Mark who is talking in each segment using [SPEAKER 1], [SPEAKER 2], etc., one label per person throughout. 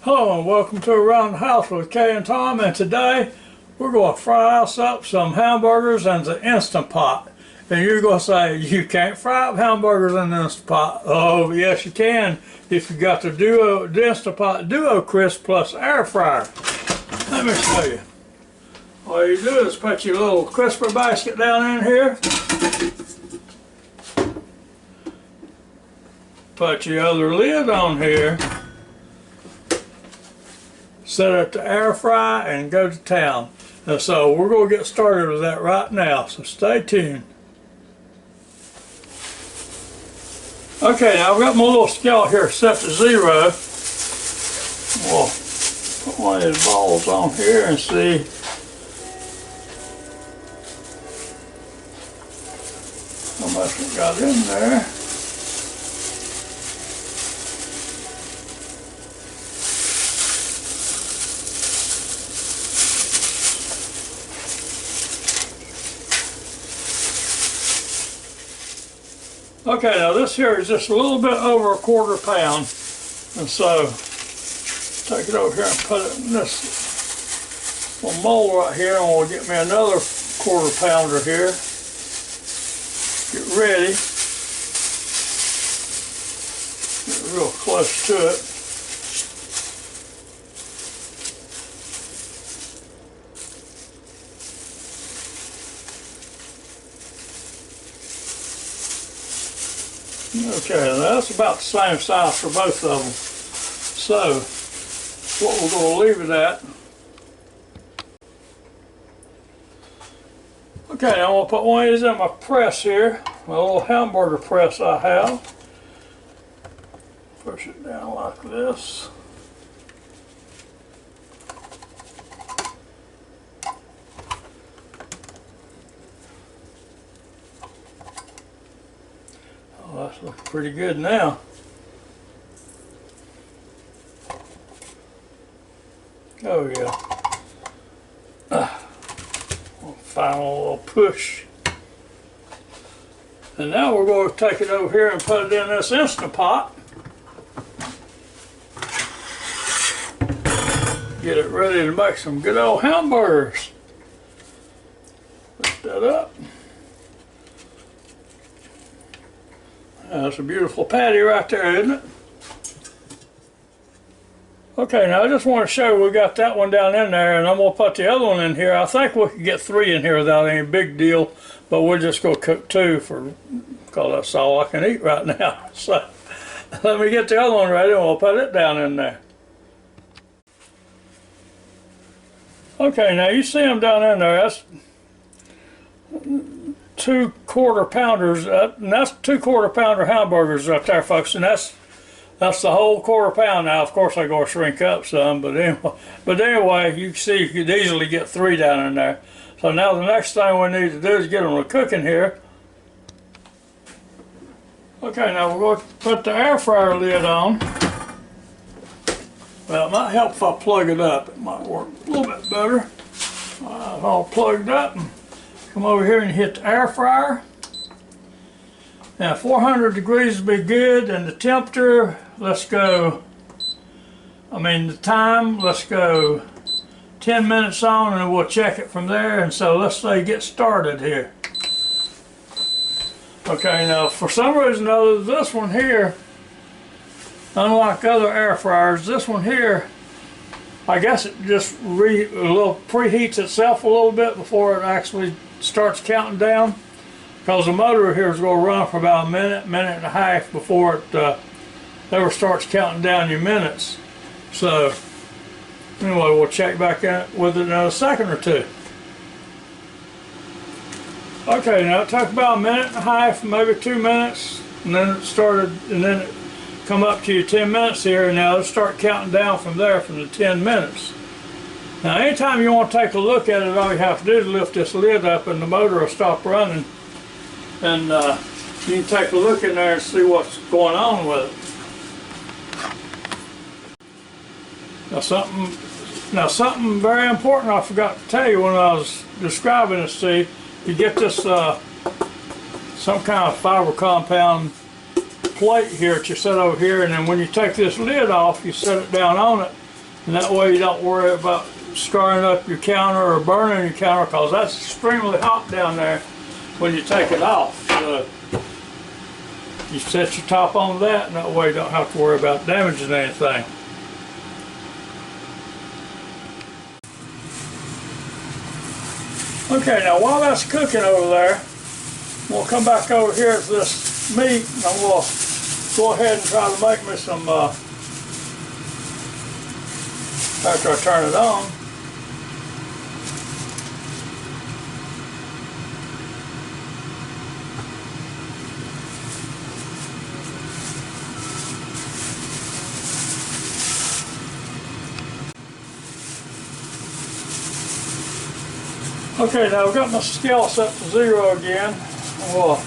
[SPEAKER 1] Hello and welcome to Around the House with Kay and Tom, and today we're going to fry us up some hamburgers in the Instant Pot. And you're going to say, you can't fry up hamburgers in the Instant Pot. Oh yes you can, if you got the Instant Pot Duo Crisp plus air fryer. Let me show you. All you do is put your little crisper basket down in here. Put your other lid on here. Set it to air fry and go to town. And so we're going to get started with that right now, so stay tuned. Okay, now I've got my little skillet here set to 0. We'll put one of these balls on here and see. How much we got in there. Okay, now this here is just a little bit over 1/4 pound, and so take it over here and put it in this little mold right here, and we'll get me another 1/4 pounder here. Get ready. Get real close to it. Okay, that's about the same size for both of them. So, what we're going to leave it at. Okay, now I'm going to put one of these in my press here, my little hamburger press I have. Push it down like this. That's looking pretty good now. Oh yeah. Final little push. And now we're going to take it over here and put it in this Instant Pot. Get it ready to make some good old hamburgers. Lift that up. That's a beautiful patty right there, isn't it? Okay, now I just want to show you we got that one down in there, and I'm going to put the other one in here. I think we could get 3 in here without any big deal, but we're just going to cook 2 because that's all I can eat right now. So let me get the other one ready and we'll put it down in there. Okay, now you see them down in there. That's 2 1/4 pounders, and that's 2 1/4 pounder hamburgers right there, folks, and that's the whole 1/4 pound. Now of course they're going to shrink up some, but anyway you can see you could easily get 3 down in there. So now the next thing we need to do is get them to cooking here. Okay, now we're going to put the air fryer lid on. Well, it might help if I plug it up. It might work a little bit better. All plugged up. Come over here and hit the air fryer. Now 400 degrees would be good, and the temperature, let's go, the time, let's go 10 minutes on, and we'll check it from there. And so let's say get started here. Okay, now for some reason or other, this one here, unlike other air fryers, this one here, I guess it just preheats itself a little bit before it actually starts counting down, because the motor here is going to run for about a minute and a half before it ever starts counting down your minutes. So anyway, we'll check back in with it in a second or 2. Okay, now it took about a minute and a half, maybe 2 minutes, and then it started, and then it come up to your 10 minutes here, and now it'll start counting down from there, from the 10 minutes. Now anytime you want to take a look at it, all you have to do is lift this lid up and the motor will stop running, and you can take a look in there and see what's going on with it. Now something very important I forgot to tell you when I was describing this to you. You get this some kind of fiber compound plate here that you set over here, and then when you take this lid off, you set it down on it, And that way you don't worry about scarring up your counter or burning your counter, because that's extremely hot down there when you take it off. So you set your top on that, and that way you don't have to worry about damaging anything. Okay, now while that's cooking over there, we'll come back over here to this meat, and I'm going to go ahead and try to make me some, after I turn it on. Okay, now I've got my scale set to 0 again. Well,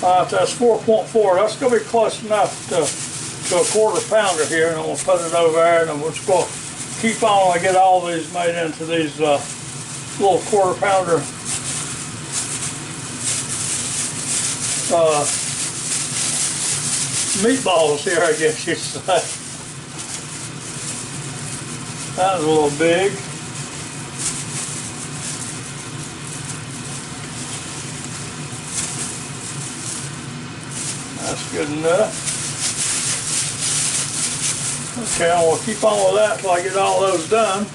[SPEAKER 1] that's 4.4. That's going to be close enough to a 1/4 pounder here, and I'm going to put it over there, and I'm just going to keep on and get all these made into these little 1/4 pounder meatballs here, I guess you'd say. That was a little big. That's good enough. Okay, I'm going to keep on with that until I get all those done.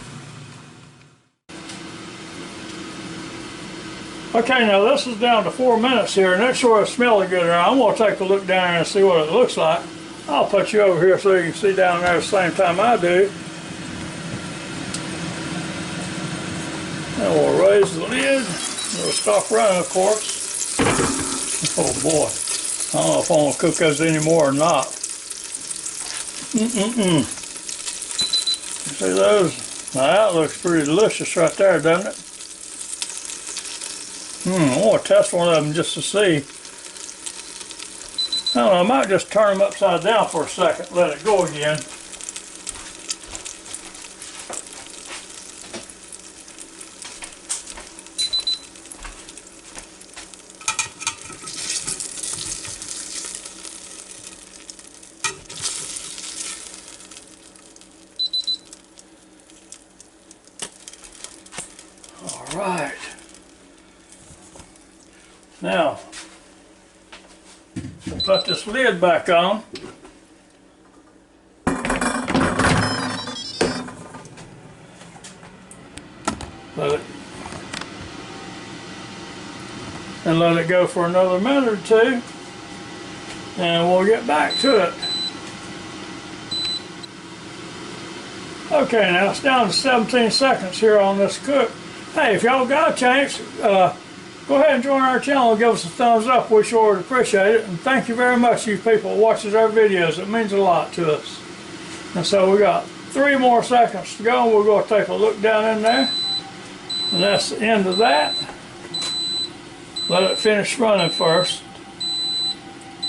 [SPEAKER 1] Okay, now this is down to 4 minutes here, and it's sure smelling good around. I'm going to take a look down there and see what it looks like. I'll put you over here so you can see down there at the same time I do. And we'll raise the lid. It'll stop running, of course. Oh boy. I don't know if I want to cook those anymore or not. You see those? Now that looks pretty delicious right there, doesn't it? I want to test one of them just to see. I don't know, I might just turn them upside down for a second, let it go again. Right. Now, we'll put this lid back on. Let it go for another minute or two, and we'll get back to it. Okay, now it's down to 17 seconds here on this cook. Hey, if y'all got a chance, go ahead and join our channel and give us a thumbs up. We sure would appreciate it. And thank you very much, you people who watches our videos. It means a lot to us. And so we got 3 more seconds to go, and we're going to take a look down in there. And that's the end of that. Let it finish running first.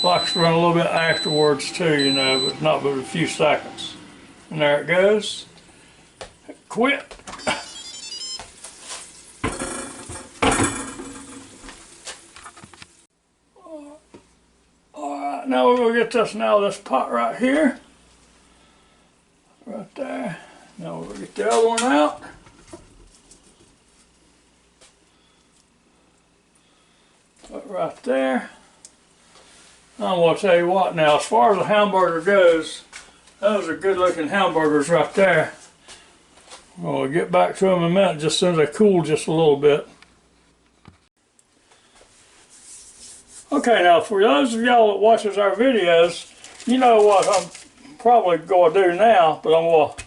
[SPEAKER 1] Likes to run a little bit afterwards too, you know, but not but a few seconds. And there it goes. Quit. Alright, now we're going to get this this pot right here. Right there. Now we're going to get the other one out. Put right there. I'm going to tell you what now, as far as the hamburger goes, those are good looking hamburgers right there. We'll get back to them in a minute, just as soon as they cool just a little bit. Okay, now for those of y'all that watches our videos, you know what I'm probably going to do now, but I'm going to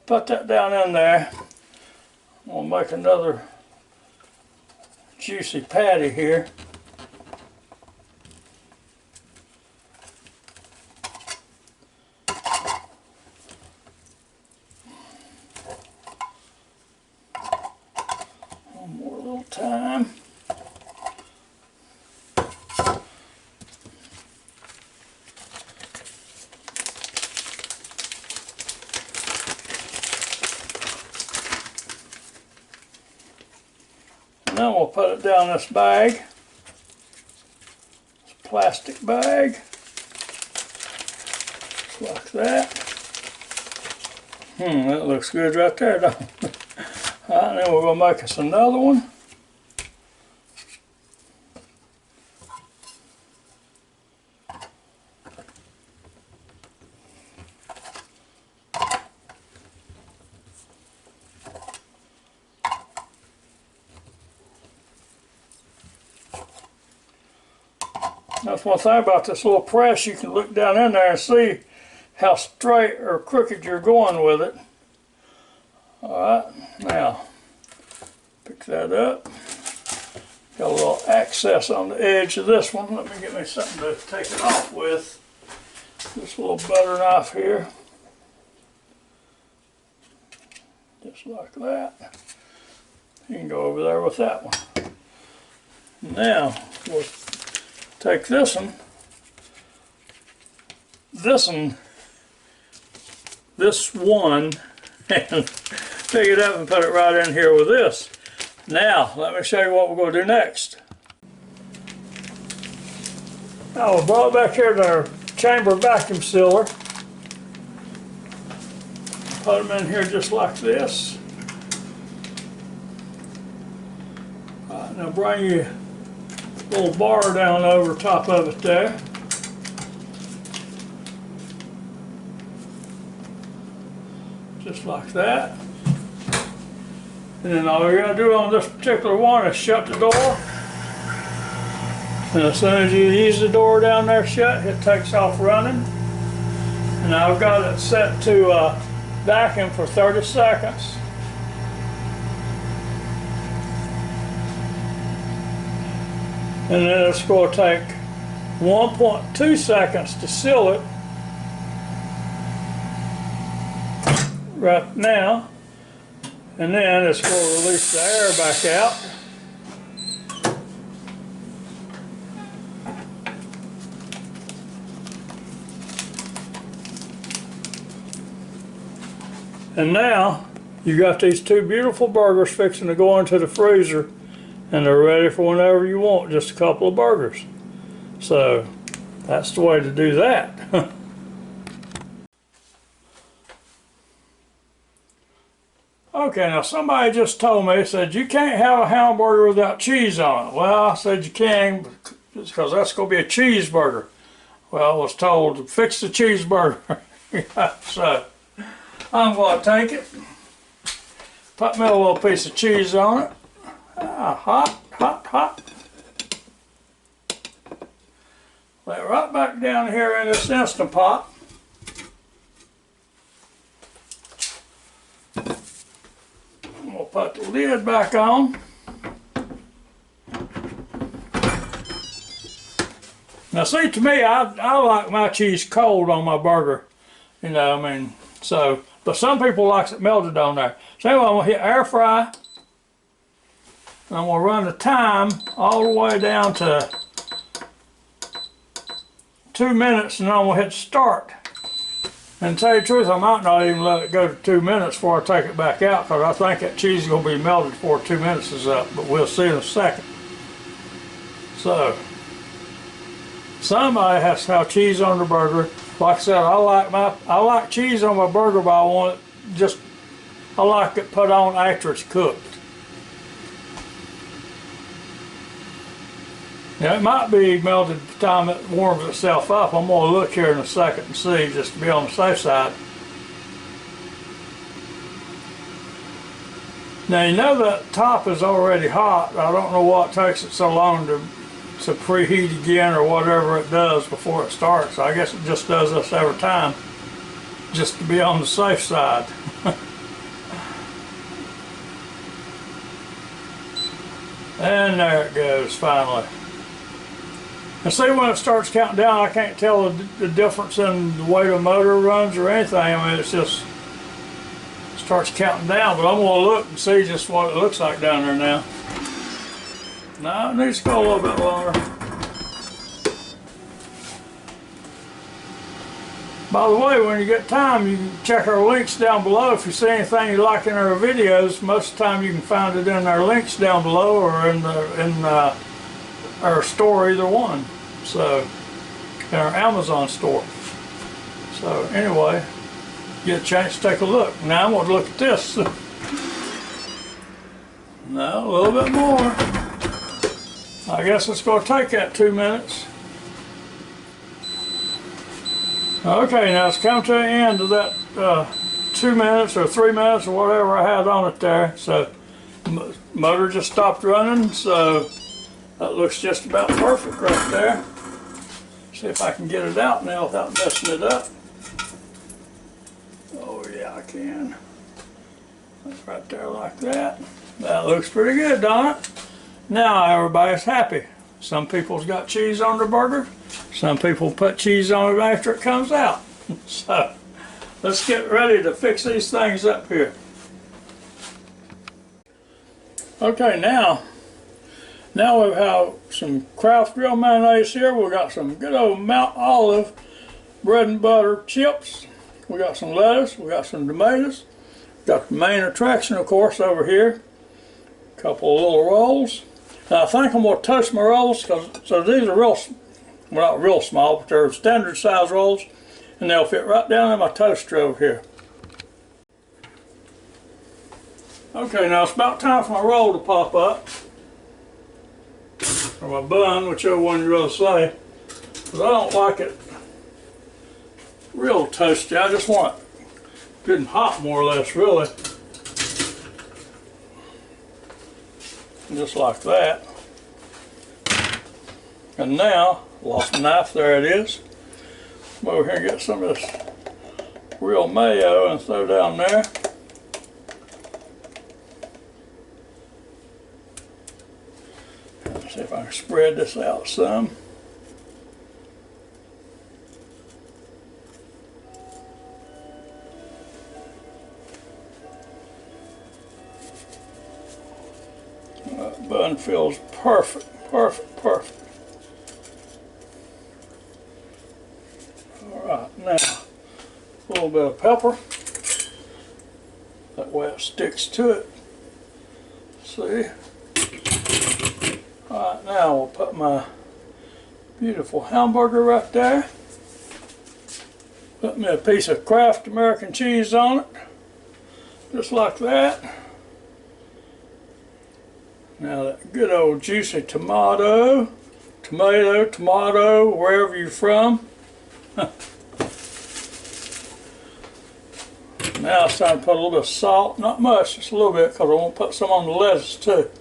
[SPEAKER 1] put that down in there. I'm going to make another juicy patty here. One more little time. Then we'll put it down this bag, this plastic bag, just like that. That looks good right there, don't it? Alright, then we're going to make us another one. That's one thing about this little press, you can look down in there and see how straight or crooked you're going with it. Alright, now pick that up. Got a little access on the edge of this one. Let me get me something to take it off with. This little butter knife here. Just like that. You can go over there with that one. Now, we'll take this one, and pick it up and put it right in here with this. Now, let me show you what we're going to do next. Now, we'll brought back here to our chamber vacuum sealer. Put them in here just like this. All right, now bring your little bar down over top of it there. Just like that. And then all you gotta do on this particular one is shut the door. And as soon as you ease the door down there shut, it takes off running. And I've got it set to vacuum for 30 seconds. And then it's going to take 1.2 seconds to seal it right now. And then it's going to release the air back out. And now you got these two beautiful burgers fixing to go into the freezer, and they're ready for whenever you want, just a couple of burgers. So that's the way to do that. Okay, now somebody just told me, said you can't have a hamburger without cheese on it. Well, I said you can, because that's going to be a cheeseburger. Well, I was told to fix the cheeseburger. So I'm going to take it, put me a little piece of cheese on it. Hot, hot, hot. Lay it right back down here in this Instant Pot. We'll put the lid back on. Now see, to me, I like my cheese cold on my burger. You know, I mean, so, but some people likes it melted on there. So anyway, I'm going to hit air fry. I'm going to run the time all the way down to 2 minutes, and I'm going to hit start. And to tell you the truth, I might not even let it go to 2 minutes before I take it back out, because I think that cheese is going to be melted before 2 minutes is up, but we'll see in a second. So, somebody has to have cheese on the burger. Like I said, I like cheese on my burger, but I want it I like it put on after it's cooked. Now it might be melted at the time it warms itself up. I'm going to look here in a second and see, just to be on the safe side. Now you know that top is already hot. I don't know what takes it so long to preheat again or whatever it does before it starts. I guess it just does this every time, just to be on the safe side. And there it goes finally. And see, when it starts counting down, I can't tell the difference in the way the motor runs or anything. I mean, it's just starts counting down. But I'm going to look and see just what it looks like down there now. No, it needs to go a little bit longer. By the way, when you get time, you can check our links down below. If you see anything you like in our videos, most of the time you can find it in our links down below or in our store, either one. So, in our Amazon store. So anyway, get a chance to take a look. Now I'm going to look at this. No, a little bit more. I guess it's going to take that 2 minutes. Okay, now it's come to the end of that 2 minutes or 3 minutes or whatever I had on it there. So motor just stopped running, so that looks just about perfect right there. See if I can get it out now without messing it up. Oh yeah, I can. That's right there like that. That looks pretty good, don't it? Now everybody's happy. Some people's got cheese on their burger. Some people put cheese on it after it comes out. So let's get ready to fix these things up here. Okay, now we have some Kraft Grill mayonnaise here. We got some good old Mount Olive bread and butter chips. We got some lettuce. We got some tomatoes. Got the main attraction, of course, over here. A couple of little rolls. Now I think I'm going to toast my rolls so these are real, well, not real small, but they're standard size rolls, and they'll fit right down in my toaster over here. Okay, now it's about time for my roll to pop up. Or my bun, whichever one you'd rather say. Because I don't like it real toasty. I just want it good and hot, more or less, really. Just like that. And now, lost my knife, there it is. Come over here and get some of this real mayo and throw down there. See if I can spread this out some. That bun feels perfect, perfect, perfect. Alright, now a little bit of pepper. That way it sticks to it. See? Alright, now we'll put my beautiful hamburger right there. Put me a piece of Kraft American cheese on it. Just like that. Now that good old juicy tomato, wherever you're from. Now it's time to put a little bit of salt, not much, just a little bit, because I want to put some on the lettuce too.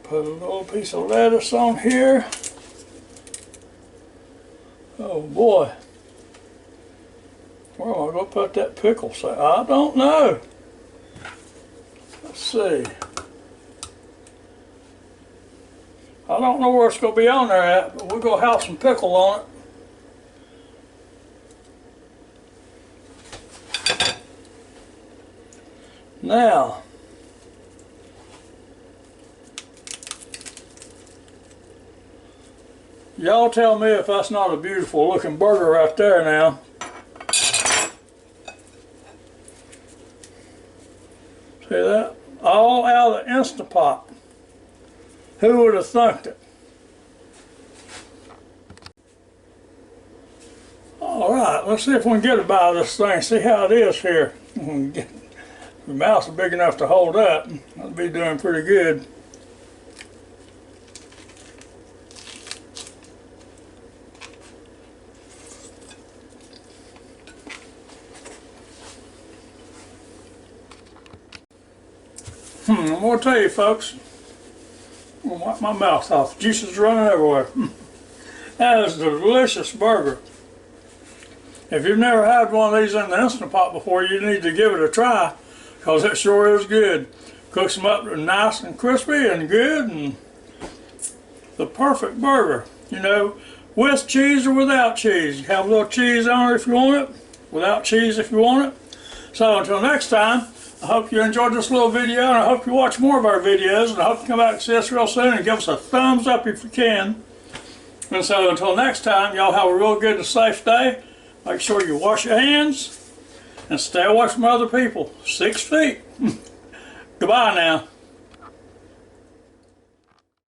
[SPEAKER 1] Put a little piece of lettuce on here. Oh boy. Where am I going to put that pickle? I don't know. Let's see. I don't know where it's going to be on there at, but we're going to have some pickle on it. Now, y'all tell me if that's not a beautiful looking burger right there now. See that? All out of the Instant Pot. Who would have thunk it? Alright, let's see if we can get about this thing, see how it is here. The mouth's big enough to hold up. That'll be doing pretty good. I'm going to tell you folks, I'm going to wipe my mouth off. Juice is running everywhere. That is a delicious burger. If you've never had one of these in the Instant Pot before, you need to give it a try, because it sure is good. Cooks them up nice and crispy and good, and the perfect burger. You know, with cheese or without cheese. You have a little cheese on it if you want it, without cheese if you want it. So until next time, I hope you enjoyed this little video, and I hope you watch more of our videos, and I hope you come back and see us real soon and give us a thumbs up if you can. And so until next time, y'all have a real good and safe day. Make sure you wash your hands and stay away from other people. 6 feet. Goodbye now.